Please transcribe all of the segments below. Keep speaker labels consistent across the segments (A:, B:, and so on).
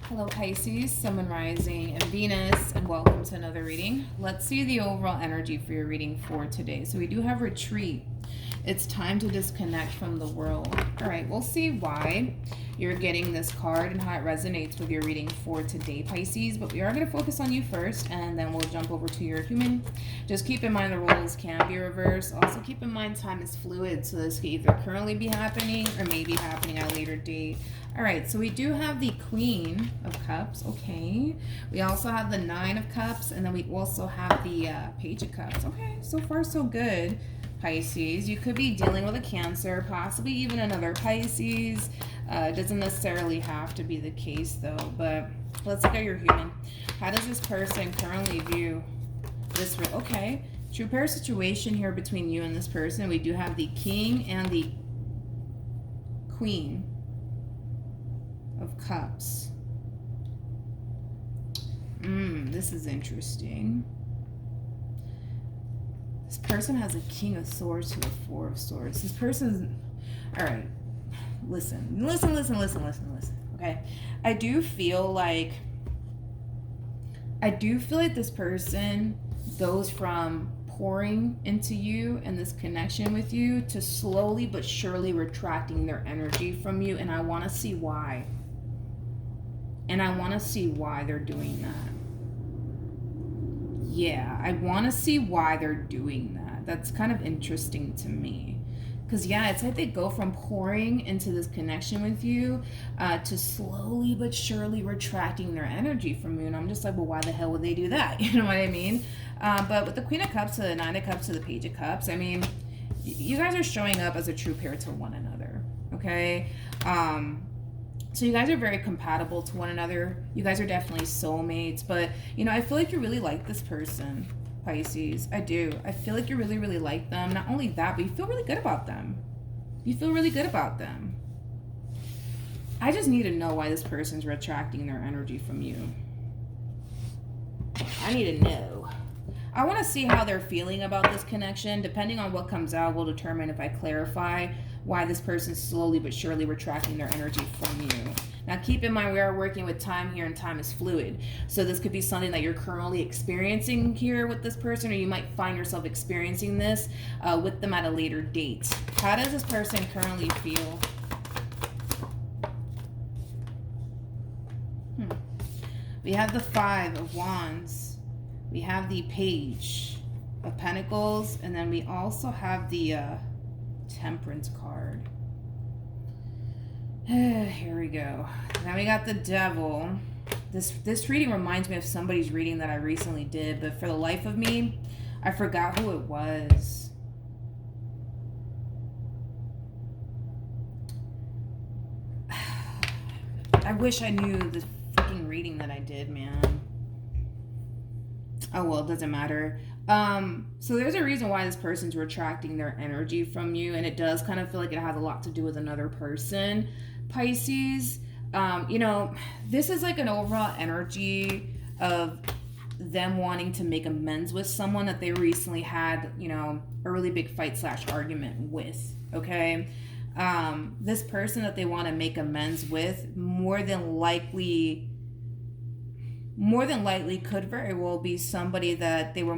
A: Hello Pisces, Sun, Moon, Rising, and Venus, and welcome to another reading. Let's see the overall energy for your reading for today. So we do have retreat. It's time to disconnect from the world. All right, we'll see why you're getting this card and how it resonates with your reading for today, Pisces. But we are going to focus on you first, and then we'll jump over to your human. Just keep in mind the roles can be reversed. Also keep in mind time is fluid, so this could either currently be happening or maybe happening at a later date. All right, so we do have the Queen of Cups, okay. We also have the Nine of Cups, and then we also have the Page of Cups. Okay, so far so good, Pisces. You could be dealing with a Cancer, possibly even another Pisces. It doesn't necessarily have to be the case, though, but let's look at your human. How does this person currently view this? Okay, true pair situation here between you and this person. We do have the King and the Queen of Cups. This is interesting. This person has a King of Swords to the Four of Swords. This person's... All right. Listen. Okay? I do feel like this person goes from pouring into you and this connection with you to slowly but surely retracting their energy from you, and I want to see why. And I want to see why they're doing that. Yeah, I want to see why they're doing that. That's kind of interesting to me. Because, yeah, it's like they go from pouring into this connection with you to slowly but surely retracting their energy from you. And I'm just like, well, why the hell would they do that? You know what I mean? But with the Queen of Cups to the Nine of Cups to the Page of Cups, I mean, you guys are showing up as a true pair to one another, okay? So you guys are very compatible to one another. You guys are definitely soulmates. But, you know, I feel like you really like this person, Pisces. I do. I feel like you really, really like them. Not only that, but you feel really good about them. You feel really good about them. I just need to know why this person's retracting their energy from you. I need to know. I want to see how they're feeling about this connection. Depending on what comes out will determine if I clarify why this person's slowly but surely retracting their energy from you. Now keep in mind we are working with time here, and time is fluid. So this could be something that you're currently experiencing here with this person, or you might find yourself experiencing this with them at a later date. How does this person currently feel? We have the Five of Wands. We have the Page of Pentacles, and then we also have the Temperance card. Here we go. Now we got the Devil. This reading reminds me of somebody's reading that I recently did, but for the life of me, I forgot who it was. I wish I knew the freaking reading that I did, man. Oh, well, it doesn't matter. So there's a reason why this person's retracting their energy from you, and it does kind of feel like it has a lot to do with another person, Pisces. You know, this is like an overall energy of them wanting to make amends with someone that they recently had, you know, a really big fight / argument with, okay? This person that they want to make amends with more than likely could very well be somebody that they were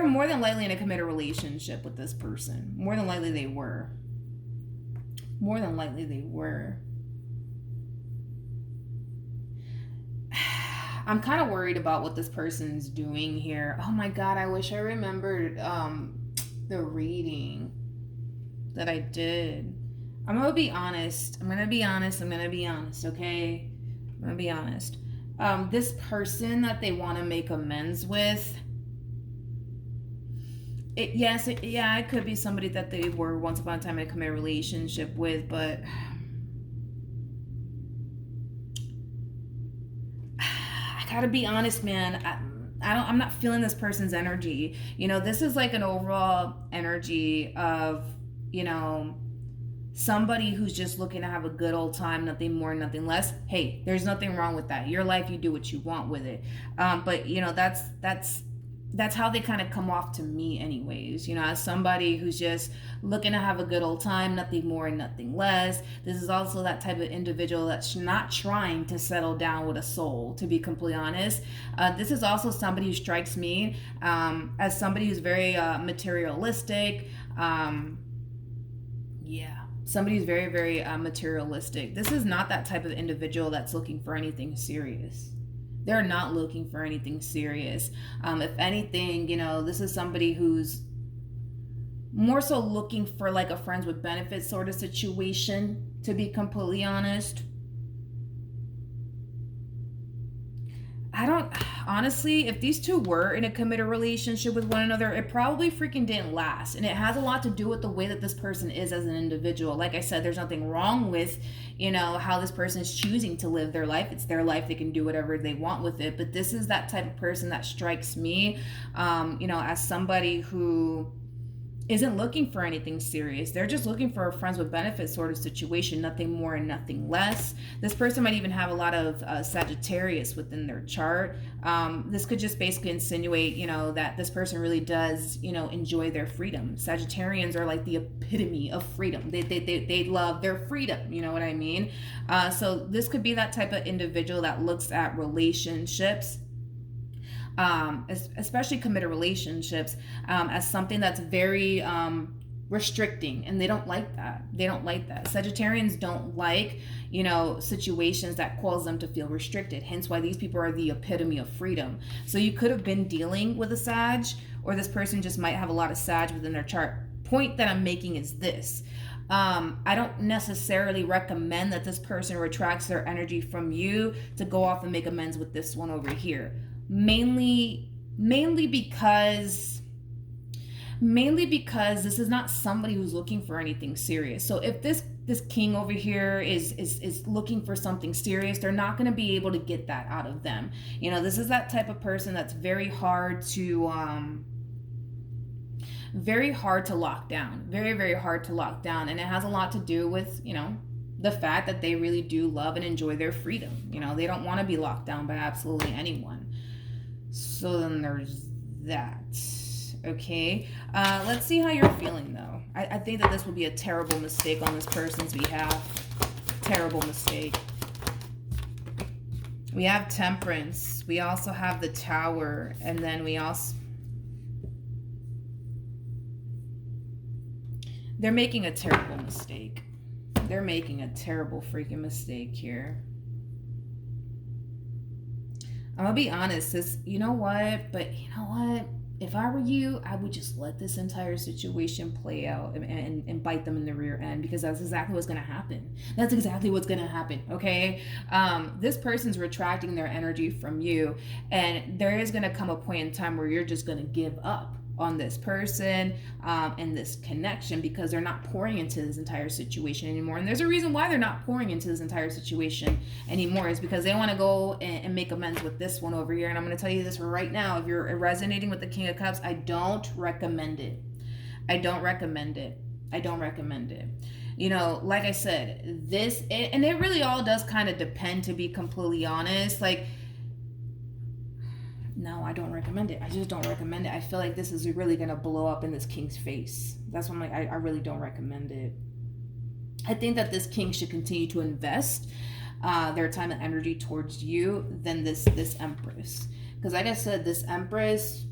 A: more than likely in a committed relationship with this person. More than likely they were. I'm kind of worried about what this person's doing here. Oh my God, I wish I remembered the reading that I did. I'm gonna be honest, okay? I'm gonna be honest. This person that they want to make amends with, it could be somebody that they were once upon a time in a committed relationship with, but I gotta be honest, man. I'm not feeling this person's energy. You know, this is like an overall energy of, you know, somebody who's just looking to have a good old time, nothing more, nothing less. Hey, there's nothing wrong with that. Your life, you do what you want with it. But you know, that's that's how they kind of come off to me anyways, you know, as somebody who's just looking to have a good old time, nothing more and nothing less. This is also that type of individual that's not trying to settle down with a soul, to be completely honest. This is also somebody who strikes me as somebody who's very materialistic. Somebody who's very, very materialistic. This is not that type of individual that's looking for anything serious. They're not looking for anything serious. If anything, you know, this is somebody who's more so looking for like a friends with benefits sort of situation, to be completely honest. Honestly, if these two were in a committed relationship with one another, it probably freaking didn't last. And it has a lot to do with the way that this person is as an individual. Like I said, there's nothing wrong with, you know, how this person is choosing to live their life. It's their life. They can do whatever they want with it. But this is that type of person that strikes me, you know, as somebody who isn't looking for anything serious. They're just looking for a friends with benefits sort of situation, nothing more and nothing less. This person might even have a lot of Sagittarius within their chart. This could just basically insinuate, you know, that this person really does, you know, enjoy their freedom. Sagittarians are like the epitome of freedom. They love their freedom, you know what I mean? So this could be that type of individual that looks at relationships, especially committed relationships, as something that's very restricting, and they don't like that. Sagittarians don't like, you know, situations that cause them to feel restricted, hence why these people are the epitome of freedom. So you could have been dealing with a Sag, or this person just might have a lot of Sag within their chart. Point that I'm making is this: I don't necessarily recommend that this person retracts their energy from you to go off and make amends with this one over here. Mainly because this is not somebody who's looking for anything serious. So if this king over here is looking for something serious, they're not going to be able to get that out of them. You know, this is that type of person that's very hard to lock down. Very, very hard to lock down. And it has a lot to do with, you know, the fact that they really do love and enjoy their freedom. You know, they don't want to be locked down by absolutely anyone. So then there's that. Okay. Let's see how you're feeling, though. I think that this would be a terrible mistake on this person's behalf. Terrible mistake. We have Temperance. We also have the Tower. And then we also... They're making a terrible mistake. They're making a terrible freaking mistake here. I'm gonna be honest, you know what? If I were you, I would just let this entire situation play out and bite them in the rear end, because that's exactly what's gonna happen. That's exactly what's gonna happen, okay? This person's retracting their energy from you, and there is gonna come a point in time where you're just gonna give up on this person and this connection, because they're not pouring into this entire situation anymore. And there's a reason why they're not pouring into this entire situation anymore, is because they want to go and make amends with this one over here. And I'm going to tell you this right now: if you're resonating with the King of Cups, I don't recommend it. I don't recommend it. You know, like I said, and it really all does kind of depend, to be completely honest. Like, no, I don't recommend it. I just don't recommend it. I feel like this is really going to blow up in this king's face. That's why I'm like, I really don't recommend it. I think that this king should continue to invest their time and energy towards you than this Empress. Because like I said, this Empress,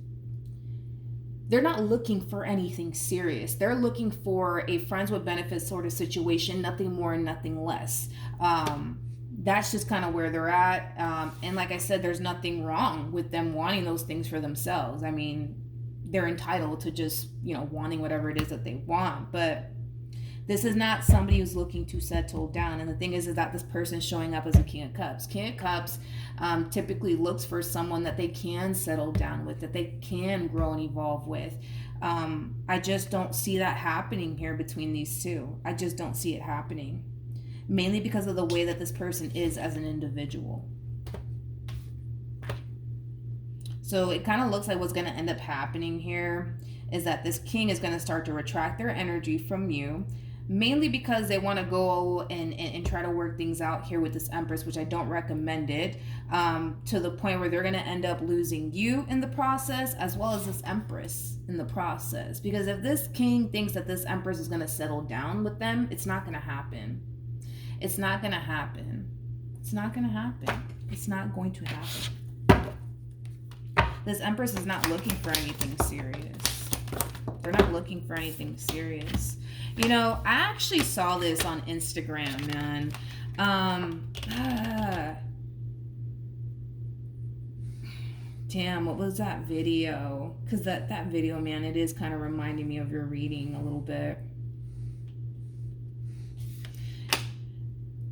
A: they're not looking for anything serious. They're looking for a friends with benefits sort of situation, nothing more and nothing less. That's just kind of where they're at. And like I said, there's nothing wrong with them wanting those things for themselves. I mean, they're entitled to just, you know, wanting whatever it is that they want. But this is not somebody who's looking to settle down. And the thing is that this person is showing up as a King of Cups. King of Cups typically looks for someone that they can settle down with, that they can grow and evolve with. I just don't see that happening here between these two. I just don't see it happening. Mainly because of the way that this person is as an individual. So it kind of looks like what's going to end up happening here is that this king is going to start to retract their energy from you. mainly because they want to go and try to work things out here with this Empress, which I don't recommend it, to the point where they're going to end up losing you in the process, as well as this Empress in the process. Because if this king thinks that this Empress is going to settle down with them, it's not going to happen. It's not going to happen. It's not going to happen. It's not going to happen. This Empress is not looking for anything serious. They're not looking for anything serious. You know, I actually saw this on Instagram, man. Damn, what was that video? Because that video, man, it is kind of reminding me of your reading a little bit.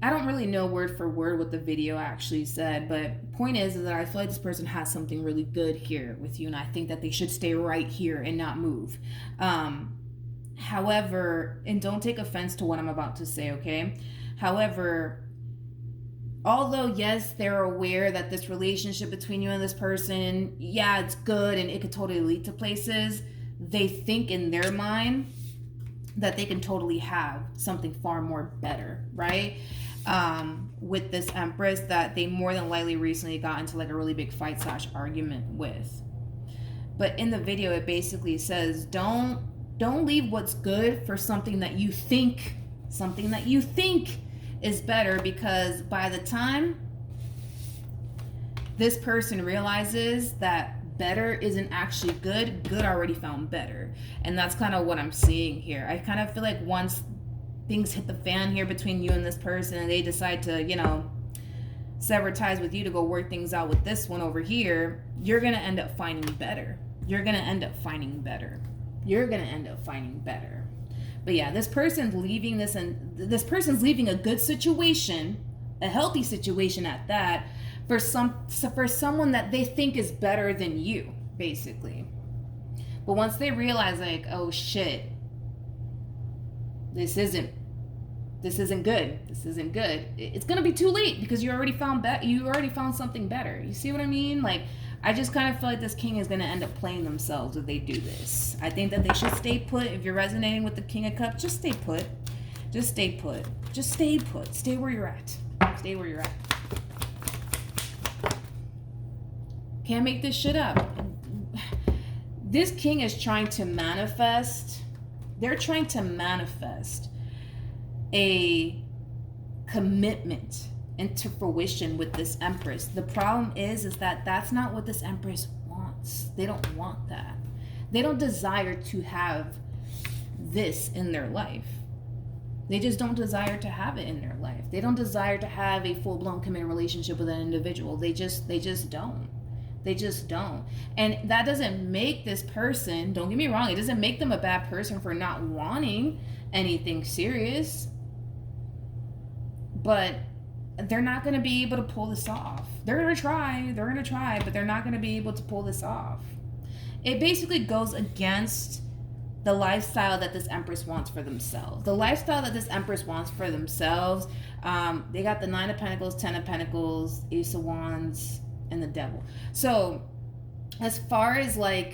A: I don't really know word for word what the video actually said, but point is that I feel like this person has something really good here with you, and I think that they should stay right here and not move. However, and don't take offense to what I'm about to say, okay? However, although, yes, they're aware that this relationship between you and this person, yeah, it's good and it could totally lead to places, they think in their mind that they can totally have something far more better, right? With this Empress that they more than likely recently got into like a really big fight / argument with. But in the video, it basically says, don't leave what's good for something that you think is better, because by the time this person realizes that better isn't actually good already found better. And that's kind of what I'm seeing here. I kind of feel like once things hit the fan here between you and this person and they decide to, you know, sever ties with you to go work things out with this one over here, you're going to end up finding better. You're going to end up finding better. But yeah, this person's leaving this, and this person's leaving a good situation, a healthy situation at that, for someone that they think is better than you, basically. But once they realize, like, oh shit, this isn't good. It's gonna be too late, because you already found something better. You see what I mean? Like, I just kind of feel like this king is going to end up playing themselves if they do this. I think that they should stay put. If you're resonating with the King of Cups, just stay put. Stay where you're at. Can't make this shit up. This king is trying to manifest. They're trying to manifest a commitment into fruition with this Empress. The problem is that that's not what this Empress wants. They don't want that. They don't desire to have this in their life. They just don't desire to have it in their life. They don't desire to have a full-blown committed relationship with an individual. They just don't. And that doesn't make this person, don't get me wrong, it doesn't make them a bad person for not wanting anything serious. But they're not going to be able to pull this off. They're going to try, but they're not going to be able to pull this off. It basically goes against the lifestyle that this Empress wants for themselves. The lifestyle that this Empress wants for themselves, they got the 9 of Pentacles, 10 of Pentacles, Ace of Wands, and the Devil. So as far as like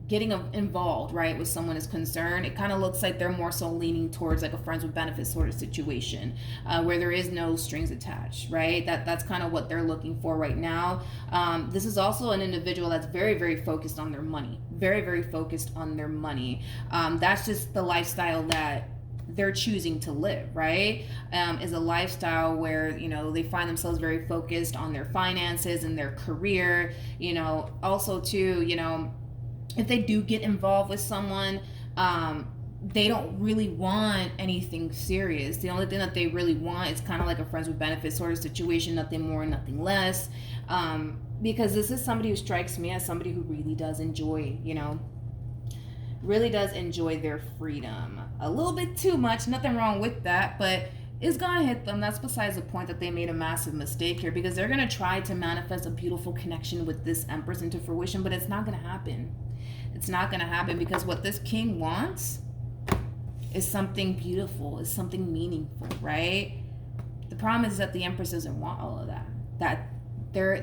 A: getting involved, right, with someone is concerned, it kind of looks like they're more so leaning towards like a friends with benefits sort of situation, where there is no strings attached, right? That's kind of what they're looking for right now. This is also an individual that's very, very focused on their money. That's just the lifestyle that they're choosing to live, right? Is a lifestyle where, you know, they find themselves very focused on their finances and their career, you know, also too, you know, if they do get involved with someone, they don't really want anything serious. The only thing that they really want is kind of like a friends with benefits sort of situation, nothing more, nothing less. Because this is somebody who strikes me as somebody who really does enjoy, you know, really does enjoy their freedom. A little bit too much, nothing wrong with that, but it's gonna hit them. That's besides the point that they made a massive mistake here, because they're gonna try to manifest a beautiful connection with this Empress into fruition, but it's not gonna happen. It's not going to happen, because what this king wants is something beautiful, is something meaningful, right? The problem is that the Empress doesn't want all of that.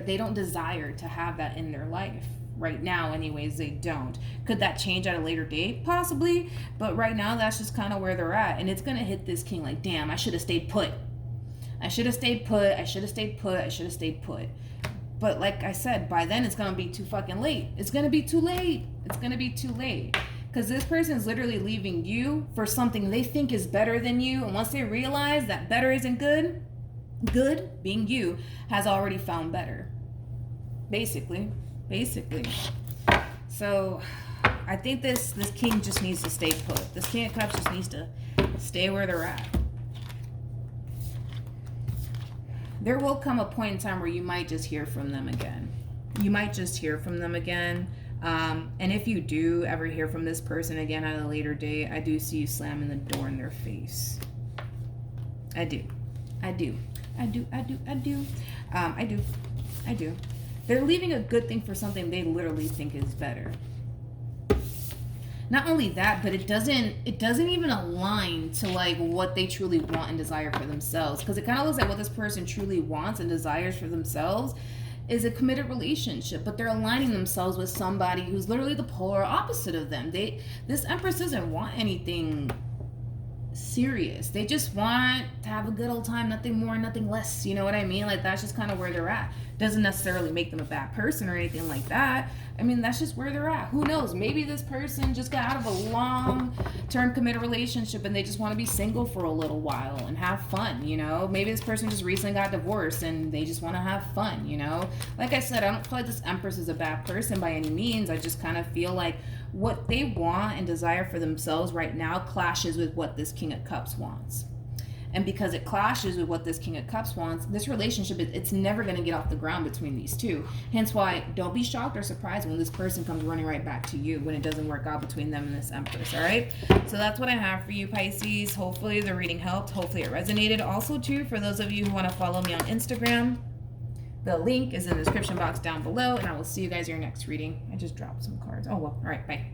A: They don't desire to have that in their life, Right now, anyways, they don't. Could that change at a later date? Possibly. But right now, that's just kind of where they're at. And it's going to hit this king like, damn, I should have stayed put. I should have stayed put. I should have stayed put. I should have stayed put. But like I said, by then it's going to be too fucking late. It's going to be too late. It's going to be too late. Because this person is literally leaving you for something they think is better than you. And once they realize that better isn't good, good, being you, has already found better. Basically. So I think this king just needs to stay put. This King of Cups just needs to stay where they're at. There will come a point in time where you might just hear from them again. And if you do ever hear from this person again at a later date, I do see you slamming the door in their face. I do. They're leaving a good thing for something they literally think is better. Not only that, but it doesn't even align to like what they truly want and desire for themselves. Because it kind of looks like what this person truly wants and desires for themselves is a committed relationship, but they're aligning themselves with somebody who's literally the polar opposite of them. This Empress doesn't want anything serious. They just want to have a good old time, nothing more, nothing less. You know what I mean? Like, that's just kind of where they're at. Doesn't necessarily make them a bad person or anything like that. I mean, that's just where they're at. Who knows? Maybe this person just got out of a long-term committed relationship and they just want to be single for a little while and have fun, you know? Maybe this person just recently got divorced and they just want to have fun, you know? Like I said, I don't feel like this Empress is a bad person by any means. I just kind of feel like what they want and desire for themselves right now clashes with what this King of Cups wants. And because it clashes with what this King of Cups wants, this relationship, it's never going to get off the ground between these two. Hence why, don't be shocked or surprised when this person comes running right back to you when it doesn't work out between them and this Empress, all right? So that's what I have for you, Pisces. Hopefully the reading helped. Hopefully it resonated. Also, too, for those of you who want to follow me on Instagram, the link is in the description box down below, and I will see you guys in your next reading. I just dropped some cards. Oh, well, all right, bye.